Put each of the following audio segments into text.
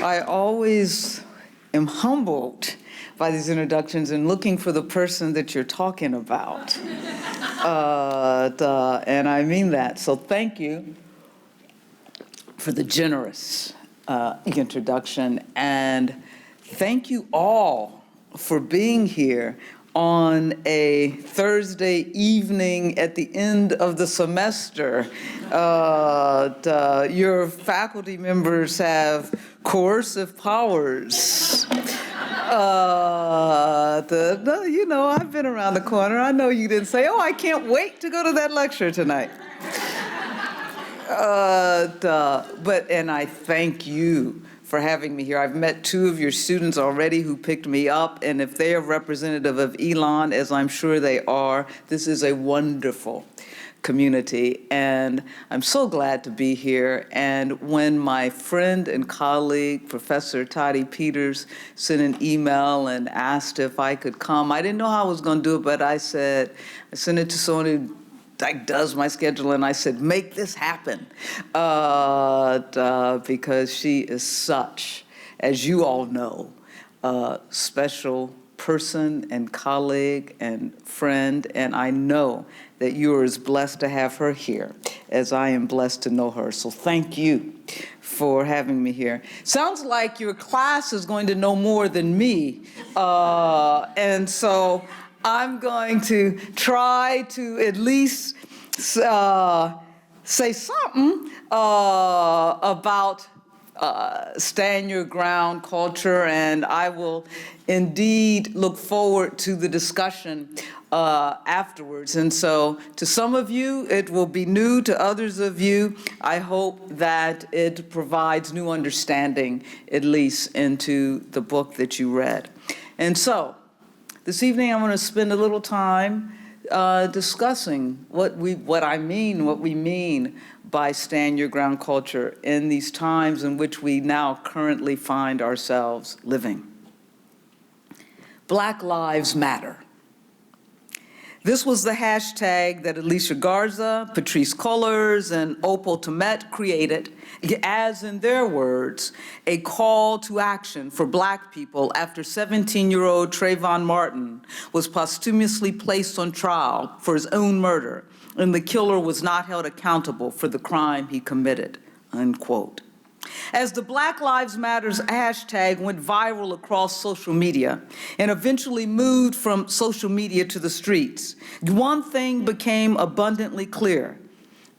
I always am humbled by these introductions and looking for the person that you're talking about. And I mean that. So thank you for the generous introduction. And thank you all for being here on a Thursday evening at the end of the semester. Your faculty members have coercive powers. I've been around the corner. I know you didn't say, oh, I can't wait to go to that lecture tonight. And I thank you for having me here. I've met two of your students already who picked me up, and if they are representative of Elon, as I'm sure they are, this is a wonderful community, and I'm so glad to be here. And when my friend and colleague, Professor Toddy Peters, sent an email and asked if I could come, I didn't know how I was going to do it, but I sent it to someone who does my schedule, and I said, make this happen, because she is such, as you all know, a special person and colleague and friend, and I know that you are as blessed to have her here as I am blessed to know her. So thank you for having me here. Sounds like your class is going to know more than me, and so I'm going to try to at least say something about stand your ground culture, and I will indeed look forward to the discussion afterwards. And so to some of you, it will be new. To others of you, I hope that it provides new understanding, at least into the book that you read. And so this evening, I'm going to spend a little time discussing what we mean by stand your ground culture in these times in which we now currently find ourselves living. Black Lives Matter. This was the hashtag that Alicia Garza, Patrisse Cullors, and Opal Tomette created as, in their words, a call to action for Black people after 17-year-old Trayvon Martin was posthumously placed on trial for his own murder, and the killer was not held accountable for the crime he committed, unquote. As the Black Lives Matters hashtag went viral across social media and eventually moved from social media to the streets, one thing became abundantly clear.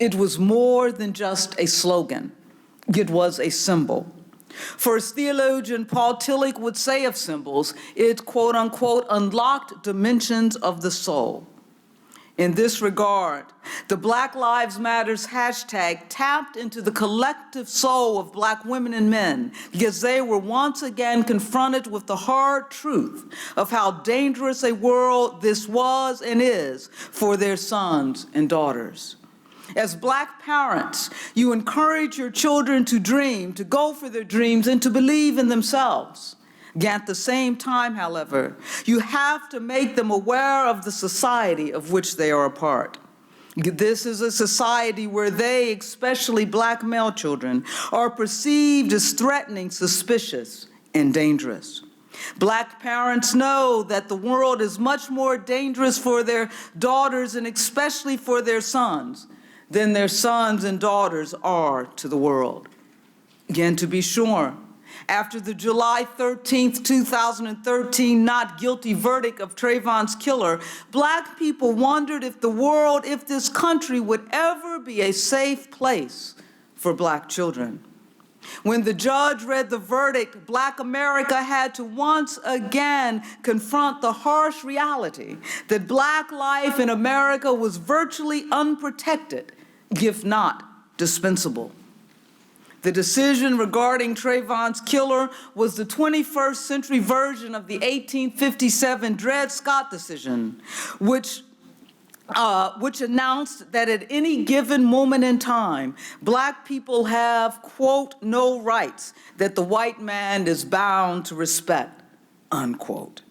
It was more than just a slogan. It was a symbol. For as theologian Paul Tillich would say of symbols, it, quote unquote, unlocked dimensions of the soul. In this regard, the Black Lives Matters hashtag tapped into the collective soul of Black women and men because they were once again confronted with the hard truth of how dangerous a world this was and is for their sons and daughters. As Black parents, you encourage your children to dream, to go for their dreams, and to believe in themselves. At the same time, however, you have to make them aware of the society of which they are a part. This is a society where they, especially Black male children, are perceived as threatening, suspicious, and dangerous. Black parents know that the world is much more dangerous for their daughters and especially for their sons than their sons and daughters are to the world. Again, to be sure, after the July 13th, 2013 not guilty verdict of Trayvon's killer, Black people wondered if this country would ever be a safe place for Black children. When the judge read the verdict, Black America had to once again confront the harsh reality that Black life in America was virtually unprotected, if not dispensable. The decision regarding Trayvon's killer was the 21st century version of the 1857 Dred Scott decision, which announced that at any given moment in time, Black people have, quote, no rights that the white man is bound to respect, unquote.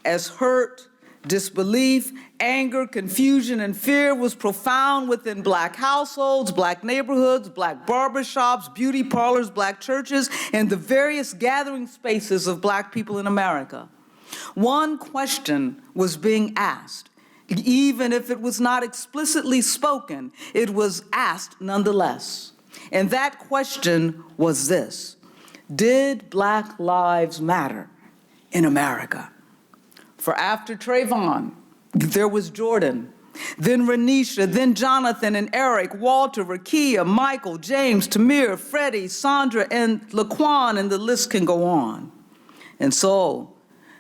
As hurt, Disbelief, anger, confusion, and fear was profound within Black households, Black neighborhoods, Black barbershops, beauty parlors, Black churches, and the various gathering spaces of Black people in America. One question was being asked. Even if it was not explicitly spoken, it was asked nonetheless. And that question was this: did Black lives matter in America? For after Trayvon, there was Jordan, then Renisha, then Jonathan and Eric, Walter, Rakia, Michael, James, Tamir, Freddie, Sandra, and Laquan, and the list can go on. And so,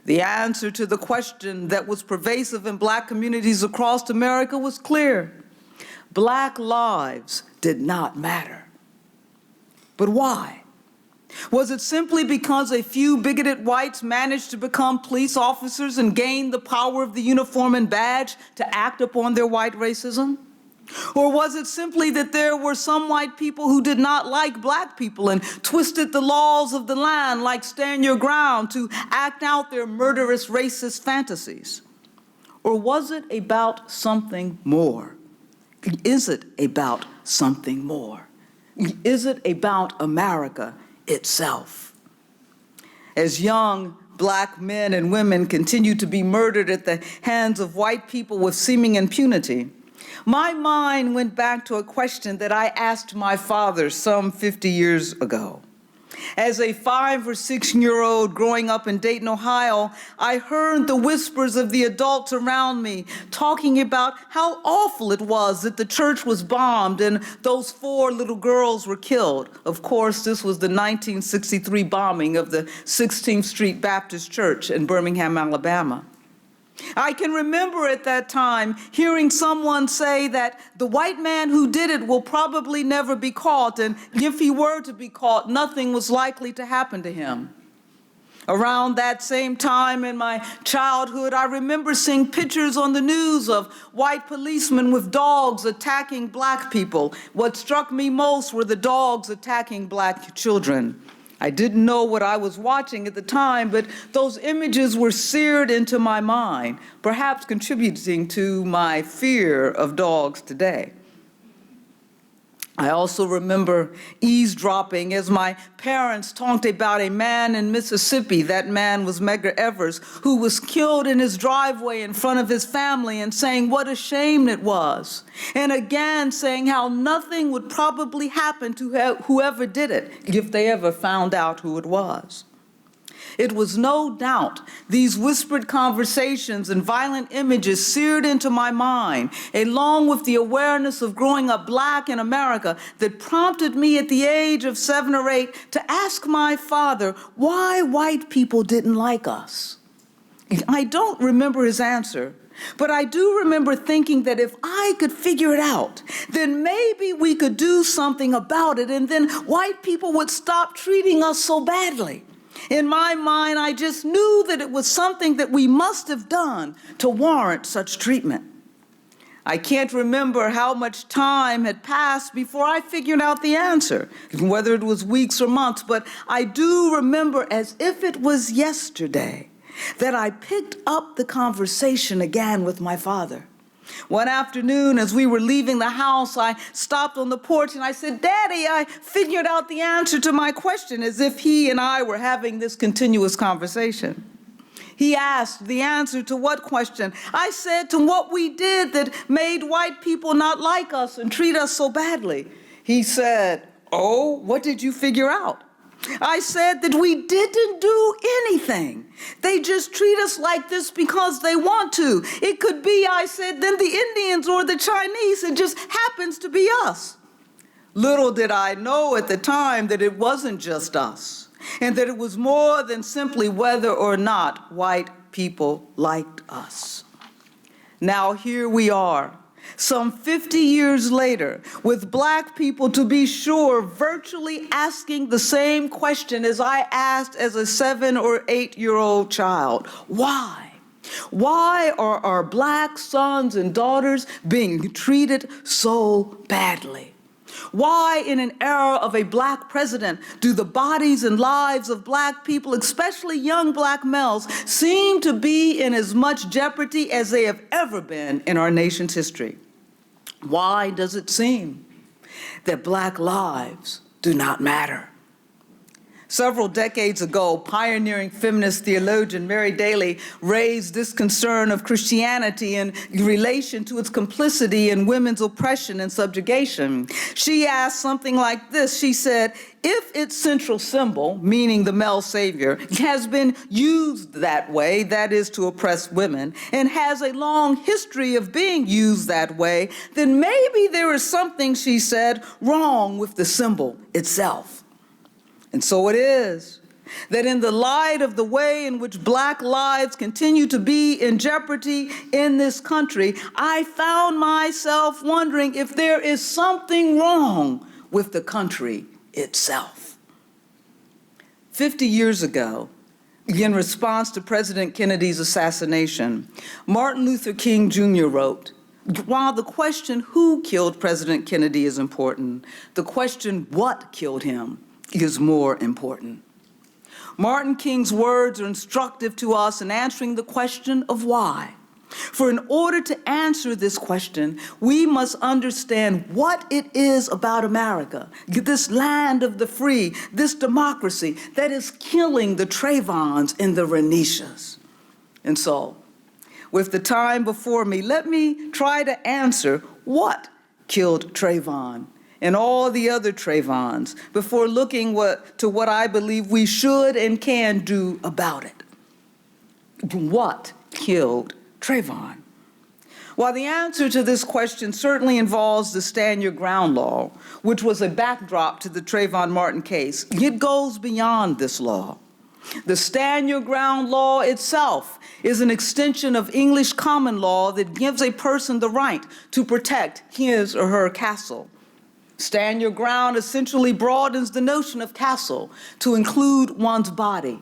the answer to the question that was pervasive in Black communities across America was clear. Black lives did not matter. But why? Was it simply because a few bigoted whites managed to become police officers and gain the power of the uniform and badge to act upon their white racism? Or was it simply that there were some white people who did not like Black people and twisted the laws of the land like stand your ground to act out their murderous racist fantasies? Or was it about something more? Is it about something more? Is it about America itself? As young Black men and women continue to be murdered at the hands of white people with seeming impunity, my mind went back to a question that I asked my father some 50 years ago. As a 5 or 6-year-old growing up in Dayton, Ohio, I heard the whispers of the adults around me talking about how awful it was that the church was bombed and those 4 little girls were killed. Of course, this was the 1963 bombing of the 16th Street Baptist Church in Birmingham, Alabama. I can remember at that time hearing someone say that the white man who did it will probably never be caught, and if he were to be caught, nothing was likely to happen to him. Around that same time in my childhood, I remember seeing pictures on the news of white policemen with dogs attacking Black people. What struck me most were the dogs attacking Black children. I didn't know what I was watching at the time, but those images were seared into my mind, perhaps contributing to my fear of dogs today. I also remember eavesdropping as my parents talked about a man in Mississippi. That man was Medgar Evers, who was killed in his driveway in front of his family, and saying what a shame it was. And again saying how nothing would probably happen to whoever did it if they ever found out who it was. It was no doubt these whispered conversations and violent images seared into my mind, along with the awareness of growing up Black in America, that prompted me at the age of 7 or 8 to ask my father why white people didn't like us. I don't remember his answer, but I do remember thinking that if I could figure it out, then maybe we could do something about it, and then white people would stop treating us so badly. In my mind, I just knew that it was something that we must have done to warrant such treatment. I can't remember how much time had passed before I figured out the answer, whether it was weeks or months, but I do remember as if it was yesterday that I picked up the conversation again with my father. One afternoon, as we were leaving the house, I stopped on the porch and I said, "Daddy, I figured out the answer to my question," as if he and I were having this continuous conversation. He asked, "The answer to what question?" I said, "To what we did that made white people not like us and treat us so badly." He said, "Oh, what did you figure out?" I said that we didn't do anything. They just treat us like this because they want to. It could be, I said, then the Indians or the Chinese. It just happens to be us. Little did I know at the time that it wasn't just us, and that it was more than simply whether or not white people liked us. Now here we are, some 50 years later, with Black people, to be sure, virtually asking the same question as I asked as a 7 or 8-year-old child. Why? Why are our Black sons and daughters being treated so badly? Why, in an era of a Black president, do the bodies and lives of Black people, especially young Black males, seem to be in as much jeopardy as they have ever been in our nation's history? Why does it seem that Black lives do not matter? Several decades ago, pioneering feminist theologian Mary Daly raised this concern of Christianity in relation to its complicity in women's oppression and subjugation. She asked something like this. She said, if its central symbol, meaning the male savior, has been used that way, that is to oppress women, and has a long history of being used that way, then maybe there is something, she said, wrong with the symbol itself. And so it is that in the light of the way in which Black lives continue to be in jeopardy in this country, I found myself wondering if there is something wrong with the country itself. 50 years ago, in response to President Kennedy's assassination, Martin Luther King Jr. wrote, while the question who killed President Kennedy is important, the question what killed him is more important. Martin King's words are instructive to us in answering the question of why. For in order to answer this question, we must understand what it is about America, this land of the free, this democracy that is killing the Trayvons and the Renishas. And so, with the time before me, let me try to answer what killed Trayvon and all the other Trayvons before looking to what I believe we should and can do about it. What killed Trayvon? While the answer to this question certainly involves the Stand Your Ground law, which was a backdrop to the Trayvon Martin case, it goes beyond this law. The Stand Your Ground law itself is an extension of English common law that gives a person the right to protect his or her castle. Stand your ground essentially broadens the notion of castle to include one's body.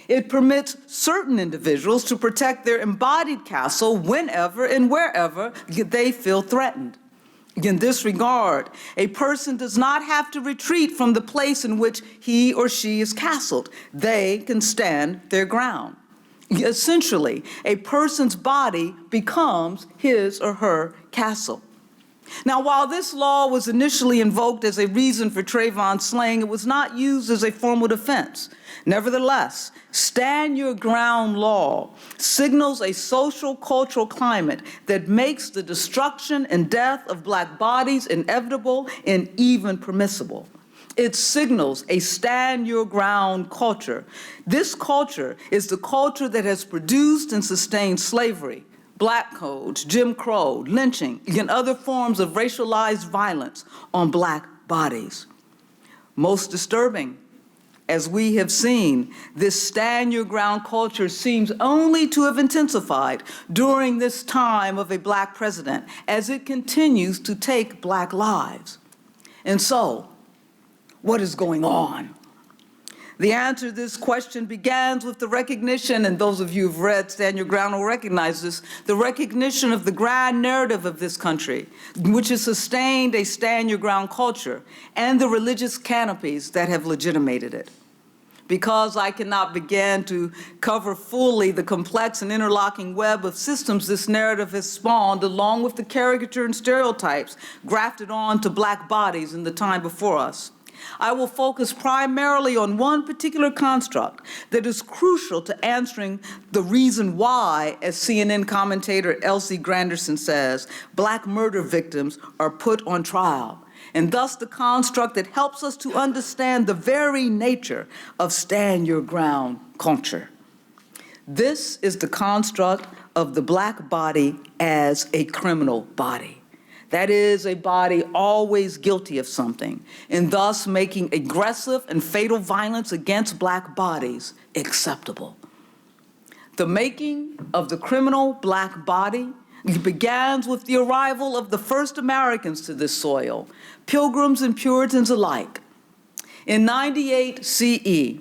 It permits certain individuals to protect their embodied castle whenever and wherever they feel threatened. In this regard, a person does not have to retreat from the place in which he or she is castled. They can stand their ground. Essentially, a person's body becomes his or her castle. Now, while this law was initially invoked as a reason for Trayvon's slaying, it was not used as a formal defense. Nevertheless, Stand Your Ground law signals a social cultural climate that makes the destruction and death of Black bodies inevitable and even permissible. It signals a stand your ground culture. This culture is the culture that has produced and sustained slavery, Black codes, Jim Crow, lynching, and other forms of racialized violence on Black bodies. Most disturbing, as we have seen, this stand your ground culture seems only to have intensified during this time of a Black president as it continues to take Black lives. And so, what is going on? The answer to this question begins with the recognition, and those of you who've read Stand Your Ground will recognize this, the recognition of the grand narrative of this country, which has sustained a stand your ground culture, and the religious canopies that have legitimated it. Because I cannot begin to cover fully the complex and interlocking web of systems this narrative has spawned, along with the caricature and stereotypes grafted on to Black bodies in the time before us, I will focus primarily on one particular construct that is crucial to answering the reason why, as CNN commentator Elsie Granderson says, Black murder victims are put on trial, and thus the construct that helps us to understand the very nature of stand your ground culture. This is the construct of the Black body as a criminal body. That is, a body always guilty of something, and thus making aggressive and fatal violence against Black bodies acceptable. The making of the criminal Black body begins with the arrival of the first Americans to this soil, Pilgrims and Puritans alike. In 98 CE,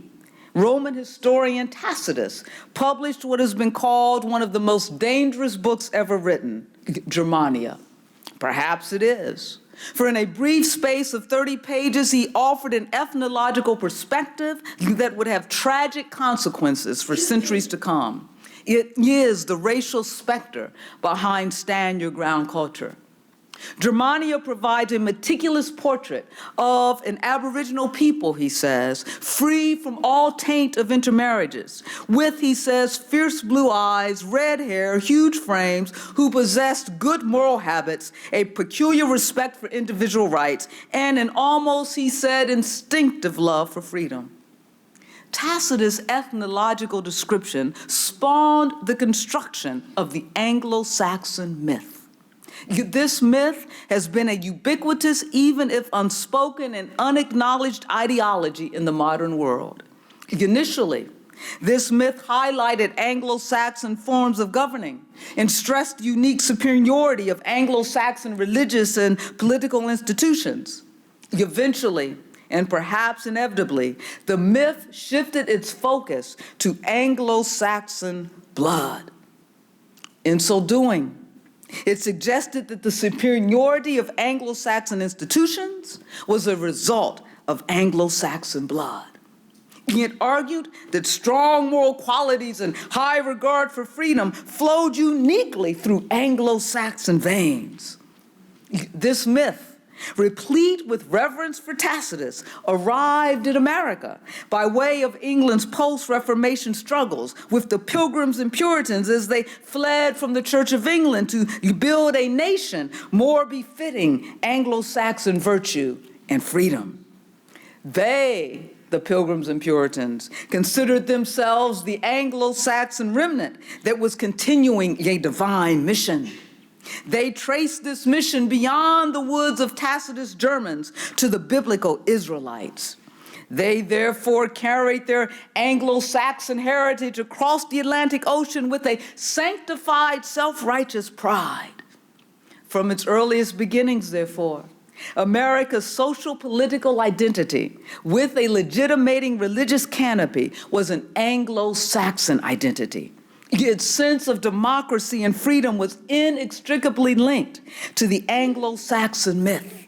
Roman historian Tacitus published what has been called one of the most dangerous books ever written, Germania. Perhaps it is. For in a brief space of 30 pages, he offered an ethnological perspective that would have tragic consequences for centuries to come. It is the racial specter behind stand your ground culture. Germania provides a meticulous portrait of an Aboriginal people, he says, free from all taint of intermarriages, with, he says, fierce blue eyes, red hair, huge frames, who possessed good moral habits, a peculiar respect for individual rights, and an almost, he said, instinctive love for freedom. Tacitus' ethnological description spawned the construction of the Anglo-Saxon myth. This myth has been a ubiquitous, even if unspoken and unacknowledged ideology in the modern world. Initially, this myth highlighted Anglo-Saxon forms of governing and stressed the unique superiority of Anglo-Saxon religious and political institutions. Eventually, and perhaps inevitably, the myth shifted its focus to Anglo-Saxon blood. In so doing, it suggested that the superiority of Anglo-Saxon institutions was a result of Anglo-Saxon blood. It argued that strong moral qualities and high regard for freedom flowed uniquely through Anglo-Saxon veins. This myth, replete with reverence for Tacitus, arrived in America by way of England's post-Reformation struggles with the Pilgrims and Puritans as they fled from the Church of England to build a nation more befitting Anglo-Saxon virtue and freedom. They, the Pilgrims and Puritans, considered themselves the Anglo-Saxon remnant that was continuing a divine mission. They traced this mission beyond the woods of Tacitus Germans to the biblical Israelites. They therefore carried their Anglo-Saxon heritage across the Atlantic Ocean with a sanctified, self-righteous pride. From its earliest beginnings, therefore, America's social political identity with a legitimating religious canopy was an Anglo-Saxon identity. Its sense of democracy and freedom was inextricably linked to the Anglo-Saxon myth.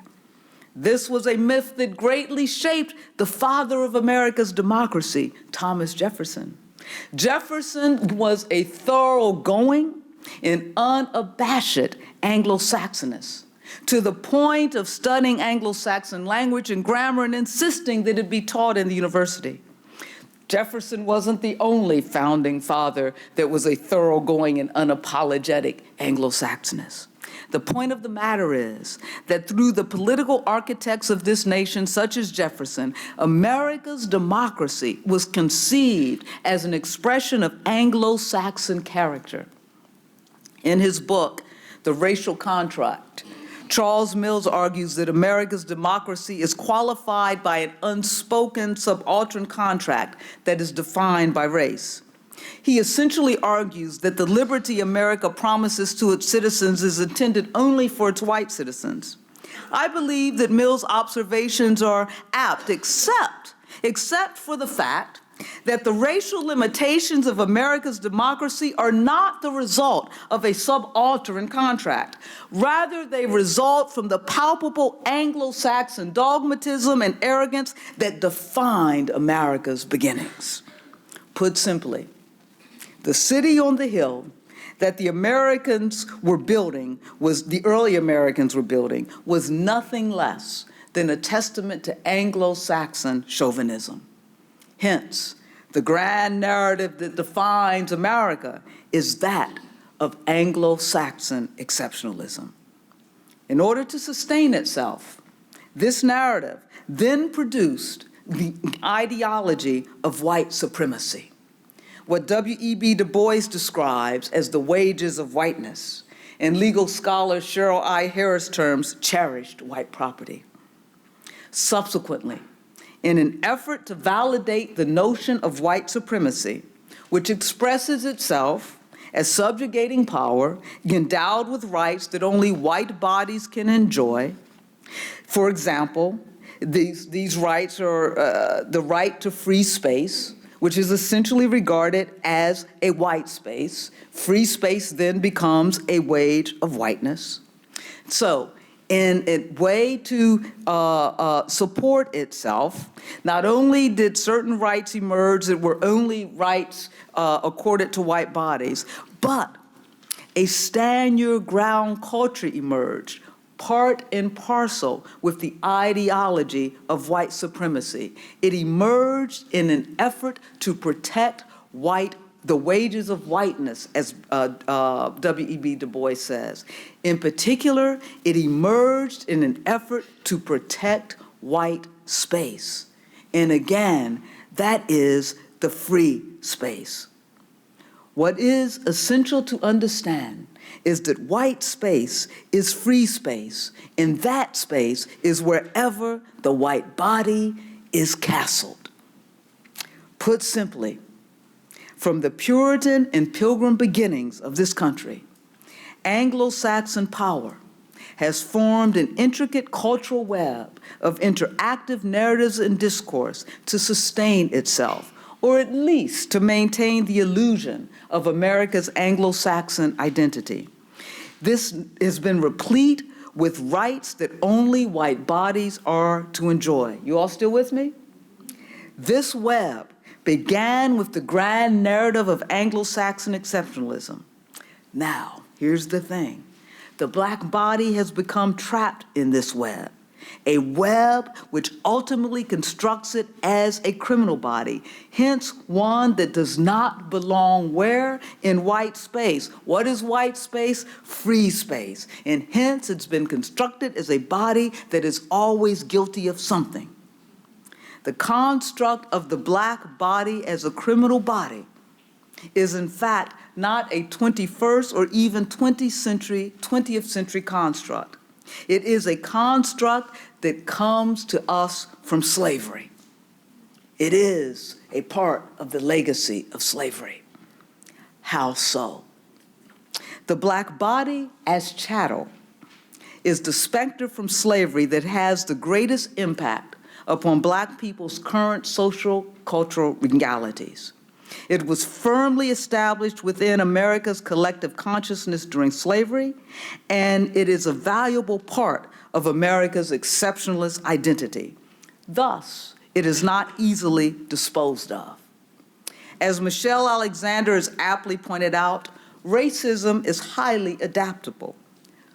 This was a myth that greatly shaped the father of America's democracy, Thomas Jefferson. Jefferson was a thoroughgoing and unabashed Anglo-Saxonist, to the point of studying Anglo-Saxon language and grammar and insisting that it be taught in the university. Jefferson wasn't the only founding father that was a thoroughgoing and unapologetic Anglo-Saxonist. The point of the matter is that through the political architects of this nation, such as Jefferson, America's democracy was conceived as an expression of Anglo-Saxon character. In his book, The Racial Contract, Charles Mills argues that America's democracy is qualified by an unspoken subaltern contract that is defined by race. He essentially argues that the liberty America promises to its citizens is intended only for its white citizens. I believe that Mills' observations are apt, except for the fact that the racial limitations of America's democracy are not the result of a subaltern contract. Rather, they result from the palpable Anglo-Saxon dogmatism and arrogance that defined America's beginnings. Put simply, the city on the hill that the early Americans were building, was nothing less than a testament to Anglo-Saxon chauvinism. Hence, the grand narrative that defines America is that of Anglo-Saxon exceptionalism. In order to sustain itself, this narrative then produced the ideology of white supremacy, what W.E.B. Du Bois describes as the wages of whiteness, in legal scholar Cheryl I. Harris terms, cherished white property. Subsequently, in an effort to validate the notion of white supremacy, which expresses itself as subjugating power endowed with rights that only white bodies can enjoy. For example, these rights are the right to free space, which is essentially regarded as a white space. Free space then becomes a wage of whiteness. So, in a way to support itself, not only did certain rights emerge that were only rights accorded to white bodies, but a stand-your-ground culture emerged, part and parcel with the ideology of white supremacy. It emerged in an effort to protect the wages of whiteness, as W.E.B. Du Bois says. In particular, it emerged in an effort to protect white space. And again, that is the free space. What is essential to understand is that white space is free space, and that space is wherever the white body is castled. Put simply, from the Puritan and Pilgrim beginnings of this country, Anglo-Saxon power has formed an intricate cultural web of interactive narratives and discourse to sustain itself, or at least to maintain the illusion of America's Anglo-Saxon identity. This has been replete with rights that only white bodies are to enjoy. You all still with me? This web began with the grand narrative of Anglo-Saxon exceptionalism. Now, here's the thing. The black body has become trapped in this web, a web which ultimately constructs it as a criminal body, hence one that does not belong where? In white space. What is white space? Free space. And hence it's been constructed as a body that is always guilty of something. The construct of the black body as a criminal body is in fact not a 21st or even 20th century construct. It is a construct that comes to us from slavery. It is a part of the legacy of slavery. How so? The black body as chattel is the specter from slavery that has the greatest impact upon black people's current social, cultural realities. It was firmly established within America's collective consciousness during slavery, and it is a valuable part of America's exceptionalist identity. Thus, it is not easily disposed of. As Michelle Alexander has aptly pointed out, racism is highly adaptable.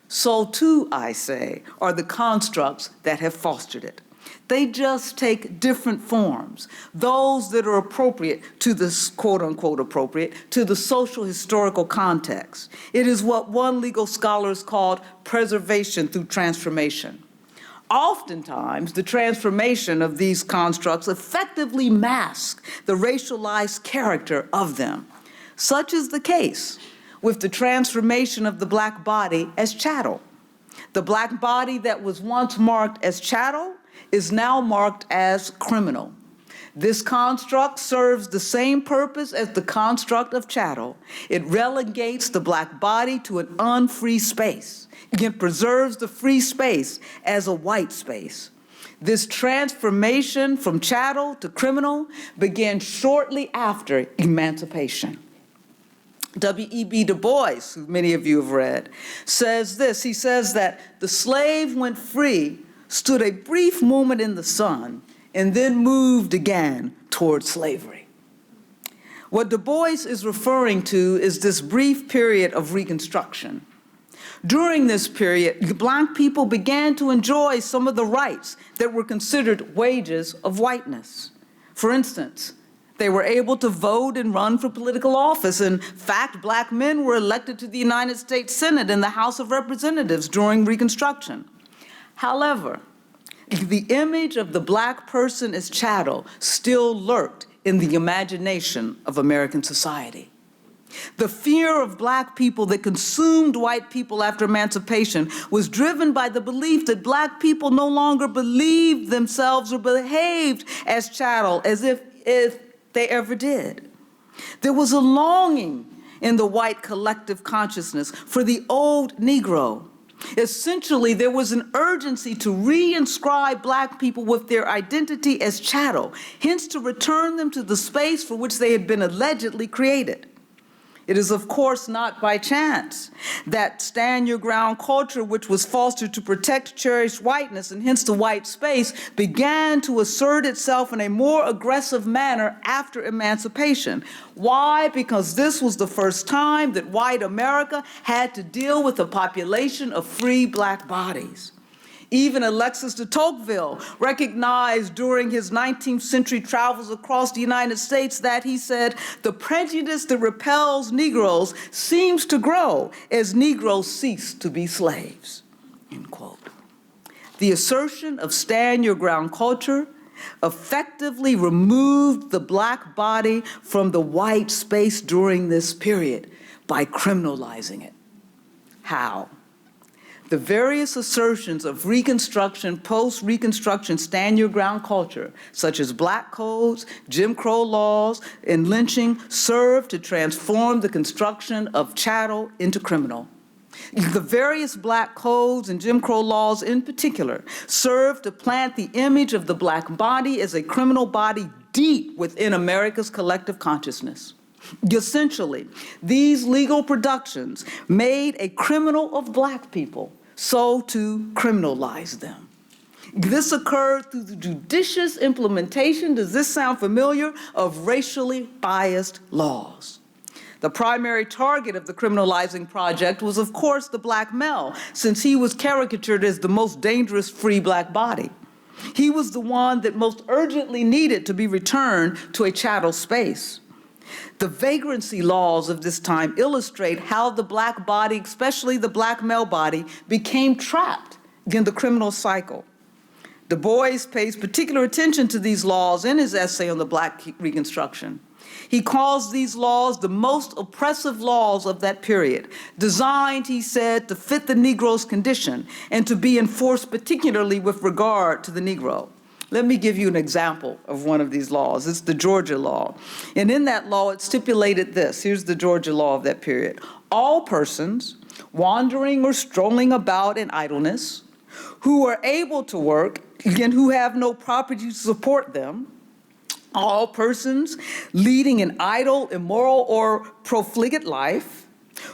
So too, I say, are the constructs that have fostered it. They just take different forms, those that are appropriate to the, quote-unquote appropriate, to the social historical context. It is what one legal scholar has called preservation through transformation. Oftentimes, the transformation of these constructs effectively mask the racialized character of them. Such is the case with the transformation of the black body as chattel. The black body that was once marked as chattel is now marked as criminal. This construct serves the same purpose as the construct of chattel. It relegates the black body to an unfree space. It preserves the free space as a white space. This transformation from chattel to criminal began shortly after emancipation. W.E.B. Du Bois, who many of you have read, says this. He says that the slave went free, stood a brief moment in the sun, and then moved again toward slavery. What Du Bois is referring to is this brief period of Reconstruction. During this period, black people began to enjoy some of the rights that were considered wages of whiteness. For instance, they were able to vote and run for political office. In fact, black men were elected to the United States Senate and the House of Representatives during Reconstruction. However, the image of the black person as chattel still lurked in the imagination of American society. The fear of black people that consumed white people after emancipation was driven by the belief that black people no longer believed themselves or behaved as chattel as if they ever did. There was a longing in the white collective consciousness for the old Negro. Essentially, there was an urgency to reinscribe black people with their identity as chattel, hence to return them to the space for which they had been allegedly created. It is, of course, not by chance that stand-your-ground culture, which was fostered to protect cherished whiteness and hence the white space, began to assert itself in a more aggressive manner after emancipation. Why? Because this was the first time that white America had to deal with a population of free black bodies. Even Alexis de Tocqueville recognized during his 19th century travels across the United States that, he said, the prejudice that repels Negroes seems to grow as Negroes cease to be slaves, end quote. The assertion of stand-your-ground culture effectively removed the black body from the white space during this period by criminalizing it. How? The various assertions of Reconstruction, post-Reconstruction stand-your-ground culture, such as black codes, Jim Crow laws, and lynching, served to transform the construction of chattel into criminal. The various black codes and Jim Crow laws in particular served to plant the image of the black body as a criminal body deep within America's collective consciousness. Essentially, these legal productions made a criminal of black people, so to criminalize them. This occurred through the judicious implementation, does this sound familiar, of racially biased laws. The primary target of the criminalizing project was, of course, the black male, since he was caricatured as the most dangerous free black body. He was the one that most urgently needed to be returned to a chattel space. The vagrancy laws of this time illustrate how the black body, especially the black male body, became trapped in the criminal cycle. Du Bois pays particular attention to these laws in his essay on the Black Reconstruction. He calls these laws the most oppressive laws of that period, designed, he said, to fit the Negro's condition and to be enforced particularly with regard to the Negro. Let me give you an example of one of these laws. It's the Georgia law. And in that law, it stipulated this. Here's the Georgia law of that period. All persons wandering or strolling about in idleness, who are able to work, and who have no property to support them, all persons leading an idle, immoral, or profligate life,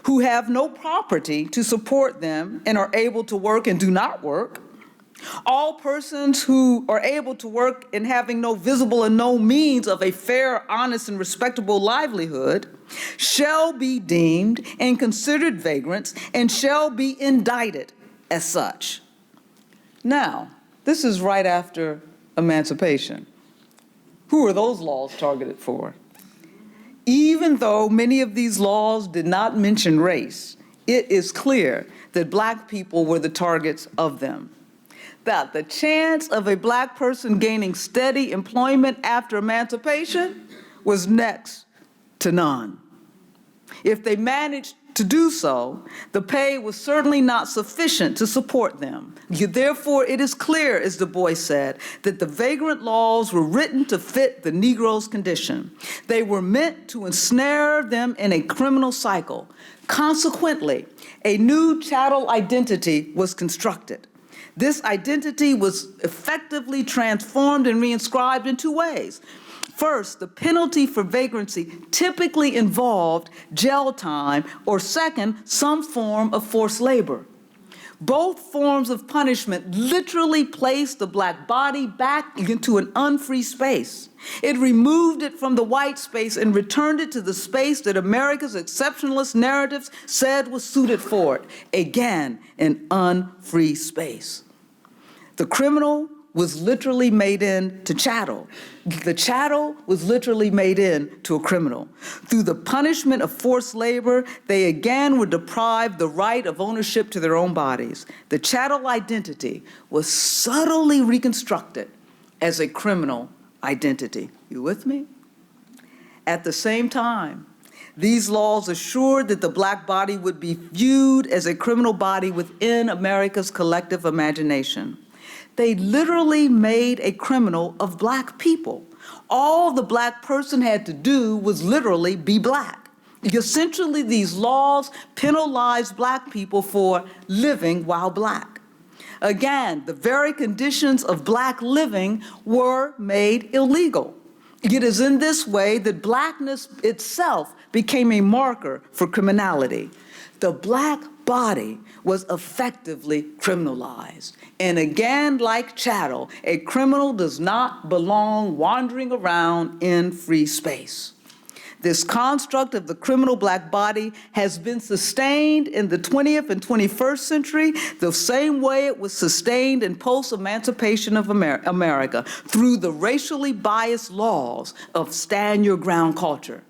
who have no property to support them and are able to work and do not work, all persons who are able to work and having no visible and no means of a fair, honest, and respectable livelihood shall be deemed and considered vagrants and shall be indicted as such. Now, this is right after emancipation. Who are those laws targeted for? Even though many of these laws did not mention race, it is clear that black people were the targets of them. That the chance of a black person gaining steady employment after emancipation was next to none. If they managed to do so, the pay was certainly not sufficient to support them. Therefore, it is clear, as Du Bois said, that the vagrant laws were written to fit the Negro's condition. They were meant to ensnare them in a criminal cycle. Consequently, a new chattel identity was constructed. This identity was effectively transformed and reinscribed in two ways. First, the penalty for vagrancy typically involved jail time, or second, some form of forced labor. Both forms of punishment literally placed the black body back into an unfree space. It removed it from the white space and returned it to the space that America's exceptionalist narratives said was suited for it. Again, an unfree space. The criminal was literally made into chattel. The chattel was literally made into a criminal. Through the punishment of forced labor, they again were deprived the right of ownership to their own bodies. The chattel identity was subtly reconstructed as a criminal identity. You with me? At the same time, these laws assured that the black body would be viewed as a criminal body within America's collective imagination. They literally made a criminal of black people. All the black person had to do was literally be black. Essentially, these laws penalized black people for living while black. Again, the very conditions of black living were made illegal. It is in this way that blackness itself became a marker for criminality. The black body was effectively criminalized. And again, like chattel, a criminal does not belong wandering around in free space. This construct of the criminal black body has been sustained in the 20th and 21st century the same way it was sustained in post-emancipation of America through the racially biased laws of stand your ground culture,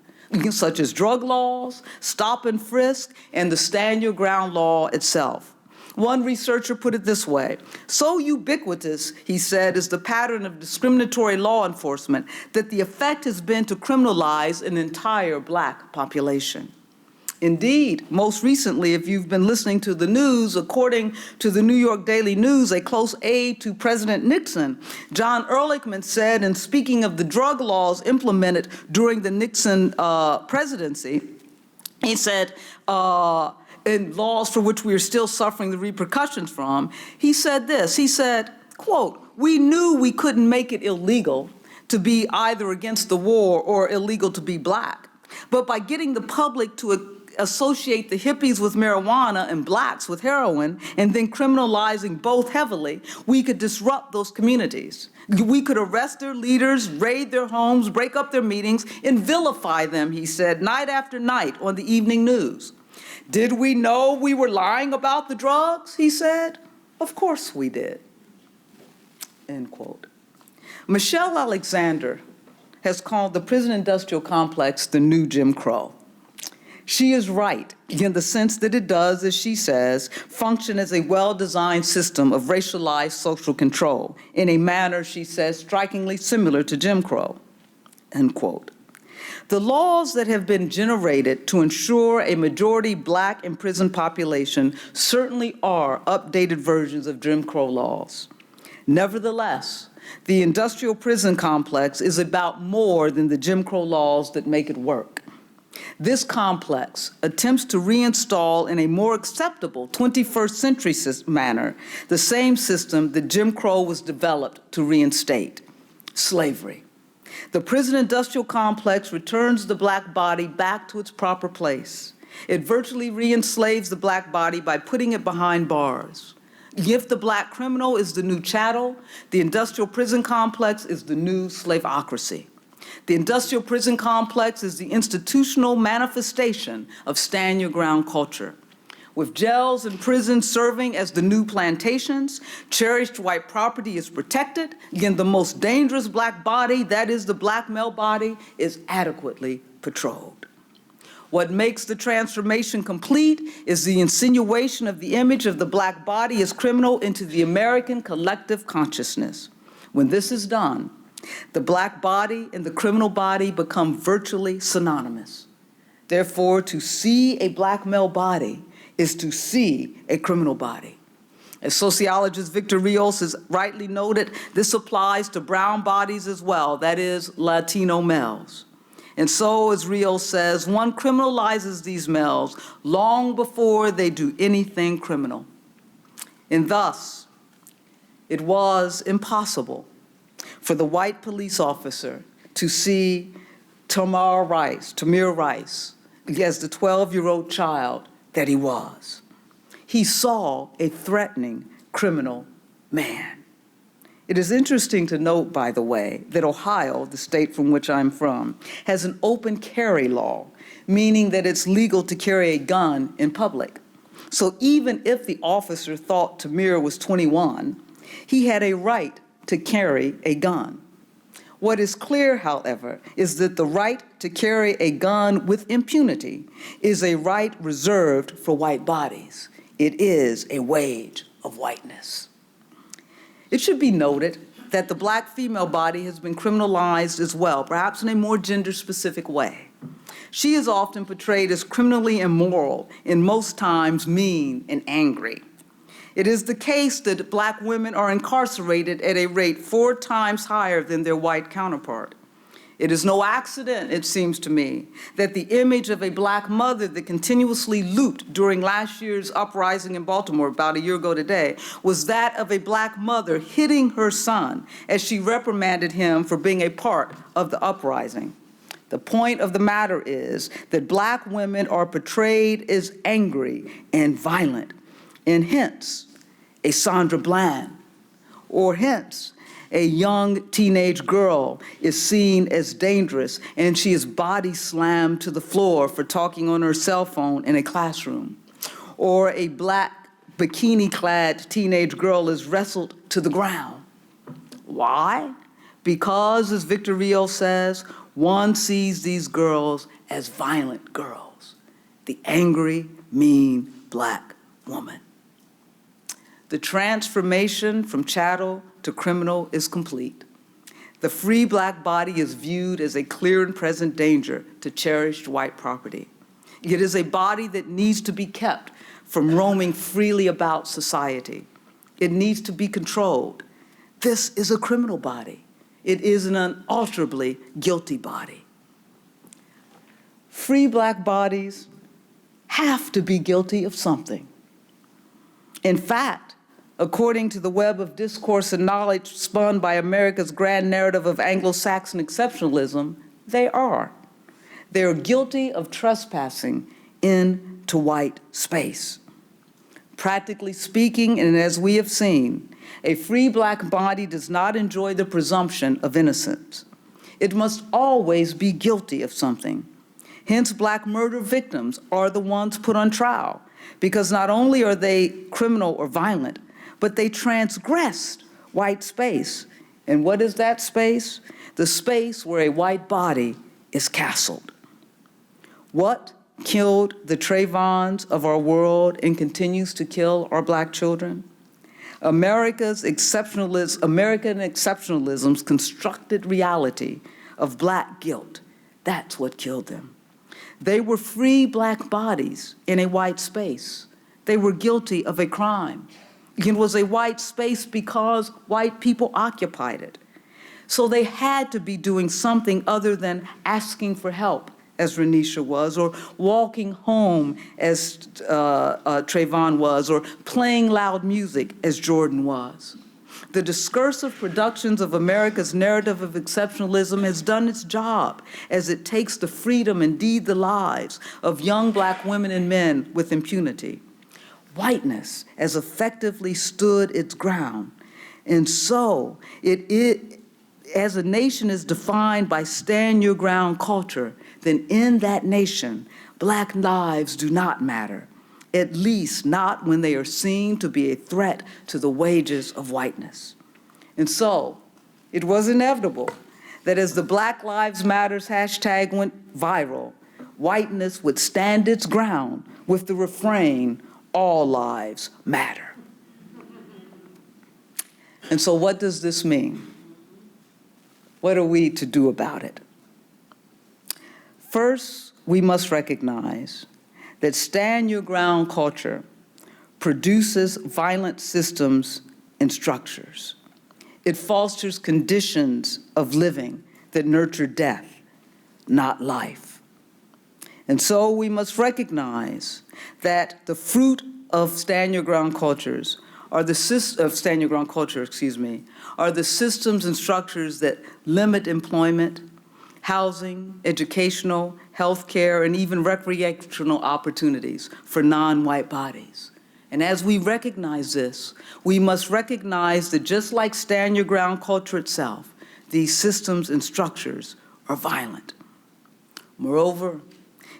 such as drug laws, stop and frisk, and the stand your ground law itself. One researcher put it this way: so ubiquitous, he said, is the pattern of discriminatory law enforcement that the effect has been to criminalize an entire black population. Indeed, most recently, if you've been listening to the news, according to the New York Daily News, a close aide to President Nixon, John Ehrlichman, said, in speaking of the drug laws implemented during the Nixon presidency, he said, in laws for which we are still suffering the repercussions from, he said this, he said, quote, "We knew we couldn't make it illegal to be either against the war or illegal to be black. But by getting the public to associate the hippies with marijuana and blacks with heroin, and then criminalizing both heavily, we could disrupt those communities. We could arrest their leaders, raid their homes, break up their meetings, and vilify them," he said, night after night on the evening news. "Did we know we were lying about the drugs?" he said. "Of course we did." End quote. Michelle Alexander has called the prison industrial complex the new Jim Crow. She is right in the sense that it does, as she says, function as a well-designed system of racialized social control in a manner, she says, strikingly similar to Jim Crow, end quote. The laws that have been generated to ensure a majority black imprisoned population certainly are updated versions of Jim Crow laws. Nevertheless, the industrial prison complex is about more than the Jim Crow laws that make it work. This complex attempts to reinstall in a more acceptable 21st century manner the same system that Jim Crow was developed to reinstate: slavery. The prison industrial complex returns the black body back to its proper place. It virtually re-enslaves the black body by putting it behind bars. If the black criminal is the new chattel, the industrial prison complex is the new slaveocracy. The industrial prison complex is the institutional manifestation of stand your ground culture. With jails and prisons serving as the new plantations, cherished white property is protected, again, the most dangerous black body, that is the black male body, is adequately patrolled. What makes the transformation complete is the insinuation of the image of the black body as criminal into the American collective consciousness. When this is done, the black body and the criminal body become virtually synonymous. Therefore, to see a black male body is to see a criminal body. As sociologist Victor Rios has rightly noted, this applies to brown bodies as well, that is, Latino males. And so, as Rios says, one criminalizes these males long before they do anything criminal. And thus, it was impossible for the white police officer to see Tamir Rice, as the 12-year-old child that he was. He saw a threatening criminal man. It is interesting to note, by the way, that Ohio, the state from which I'm from, has an open carry law, meaning that it's legal to carry a gun in public. So even if the officer thought Tamir was 21, he had a right to carry a gun. What is clear, however, is that the right to carry a gun with impunity is a right reserved for white bodies. It is a wage of whiteness. It should be noted that the black female body has been criminalized as well, perhaps in a more gender-specific way. She is often portrayed as criminally immoral and most times mean and angry. It is the case that black women are incarcerated at a rate 4 times higher than their white counterpart. It is no accident, it seems to me, that the image of a black mother that continuously looped during last year's uprising in Baltimore, about a year ago today, was that of a black mother hitting her son as she reprimanded him for being a part of the uprising. The point of the matter is that black women are portrayed as angry and violent, and hence, a Sandra Bland, or hence, a young teenage girl is seen as dangerous and she is body slammed to the floor for talking on her cell phone in a classroom. Or a black bikini-clad teenage girl is wrestled to the ground. Why? Because, as Victor Rios says, one sees these girls as violent girls, the angry, mean black woman. The transformation from chattel to criminal is complete. The free black body is viewed as a clear and present danger to cherished white property. It is a body that needs to be kept from roaming freely about society. It needs to be controlled. This is a criminal body. It is an unalterably guilty body. Free black bodies have to be guilty of something. In fact, according to the web of discourse and knowledge spun by America's grand narrative of Anglo-Saxon exceptionalism, they are. They are guilty of trespassing into white space. Practically speaking, and as we have seen, a free black body does not enjoy the presumption of innocence. It must always be guilty of something. Hence, black murder victims are the ones put on trial, because not only are they criminal or violent, but they transgressed white space. And what is that space? The space where a white body is castled. What killed the Trayvons of our world and continues to kill our black children? American exceptionalism's constructed reality of black guilt. That's what killed them. They were free black bodies in a white space. They were guilty of a crime. It was a white space because white people occupied it. So they had to be doing something other than asking for help, as Renisha was, or walking home, as Trayvon was, or playing loud music, as Jordan was. The discursive productions of America's narrative of exceptionalism has done its job as it takes the freedom, indeed the lives, of young black women and men with impunity. Whiteness has effectively stood its ground. And so, as a nation is defined by stand your ground culture, then in that nation, black lives do not matter, at least not when they are seen to be a threat to the wages of whiteness. And so, it was inevitable that as the Black Lives Matters hashtag went viral, whiteness would stand its ground with the refrain, all lives matter. And so what does this mean? What are we to do about it? First, we must recognize that stand your ground culture produces violent systems and structures. It fosters conditions of living that nurture death, not life. And so we must recognize that the fruit of stand your ground cultures are the systems and structures that limit employment, housing, educational, healthcare, and even recreational opportunities for non-white bodies. And as we recognize this, we must recognize that just like stand your ground culture itself, these systems and structures are violent. Moreover,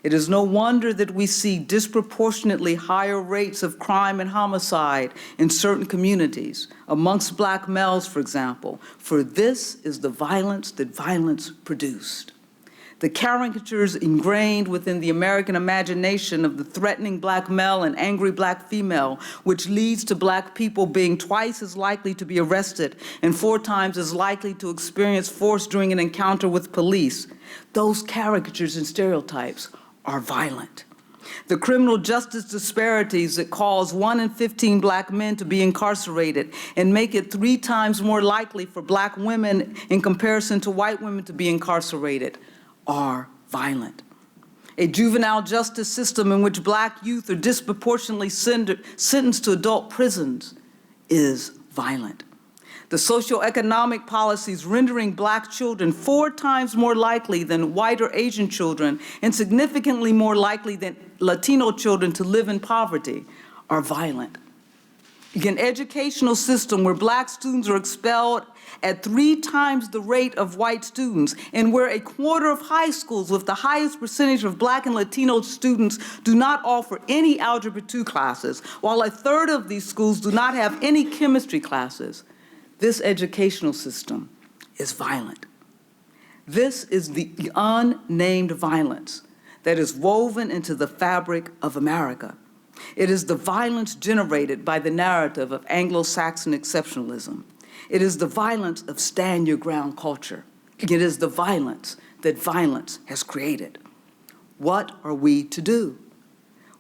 it is no wonder that we see disproportionately higher rates of crime and homicide in certain communities, amongst black males, for example, for this is the violence that violence produced. The caricatures ingrained within the American imagination of the threatening black male and angry black female, which leads to black people being twice as likely to be arrested and 4 times as likely to experience force during an encounter with police, those caricatures and stereotypes are violent. The criminal justice disparities that cause 1 in 15 Black men to be incarcerated and make it 3 times more likely for Black women in comparison to white women to be incarcerated are violent. A juvenile justice system in which Black youth are disproportionately sentenced to adult prisons is violent. The socioeconomic policies rendering Black children 4 times more likely than white or Asian children and significantly more likely than Latino children to live in poverty are violent. An educational system where Black students are expelled at 3 times the rate of white students, and where a quarter of high schools with the highest percentage of Black and Latino students do not offer any Algebra 2 classes, while a third of these schools do not have any chemistry classes. This educational system is violent. This is the unnamed violence that is woven into the fabric of America. It is the violence generated by the narrative of Anglo-Saxon exceptionalism. It is the violence of stand your ground culture. It is the violence that violence has created. What are we to do?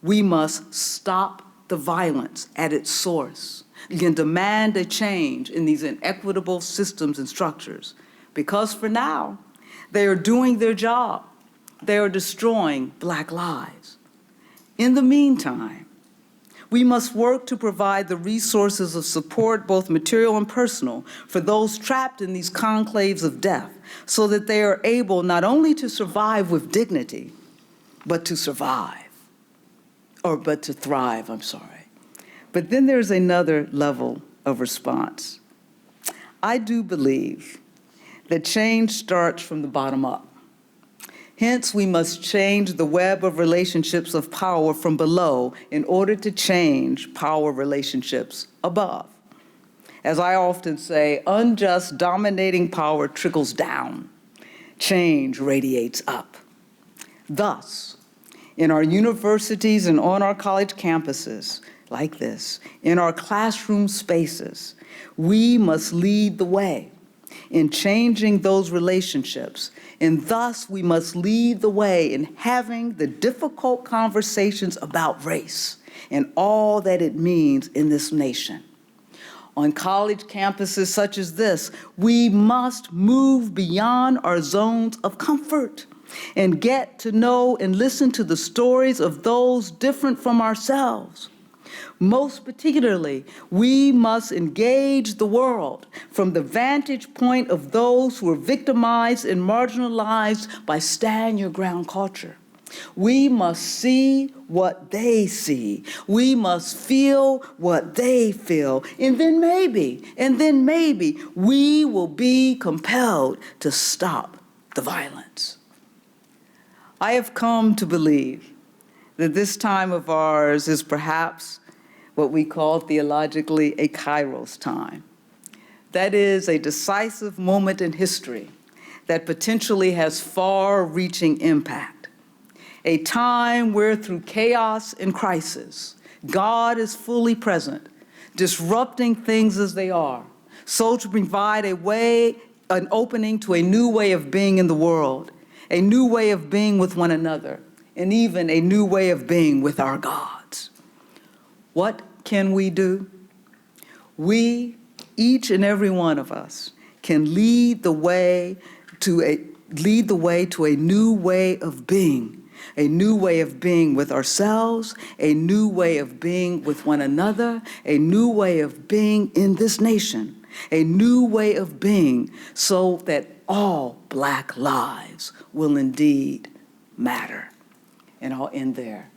We must stop the violence at its source and demand a change in these inequitable systems and structures, because for now, they are doing their job. They are destroying Black lives. In the meantime, we must work to provide the resources of support, both material and personal, for those trapped in these conclaves of death, so that they are able not only to survive with dignity, but to thrive, I'm sorry. But then there's another level of response. I do believe that change starts from the bottom up. Hence, we must change the web of relationships of power from below in order to change power relationships above. As I often say, unjust dominating power trickles down. Change radiates up. Thus, in our universities and on our college campuses, like this, in our classroom spaces, we must lead the way in changing those relationships, and thus we must lead the way in having the difficult conversations about race and all that it means in this nation. On college campuses such as this, we must move beyond our zones of comfort and get to know and listen to the stories of those different from ourselves. Most particularly, we must engage the world from the vantage point of those who are victimized and marginalized by stand your ground culture. We must see what they see. We must feel what they feel. And then maybe we will be compelled to stop the violence. I have come to believe that this time of ours is perhaps what we call theologically a Kairos time. That is a decisive moment in history that potentially has far-reaching impact. A time where through chaos and crisis, God is fully present, disrupting things as they are, so to provide an opening to a new way of being in the world, a new way of being with one another, and even a new way of being with our gods. What can we do? We, each and every one of us, can lead the way to a new way of being, a new way of being with ourselves, a new way of being with one another, a new way of being in this nation, a new way of being so that all Black lives will indeed matter. And I'll end there.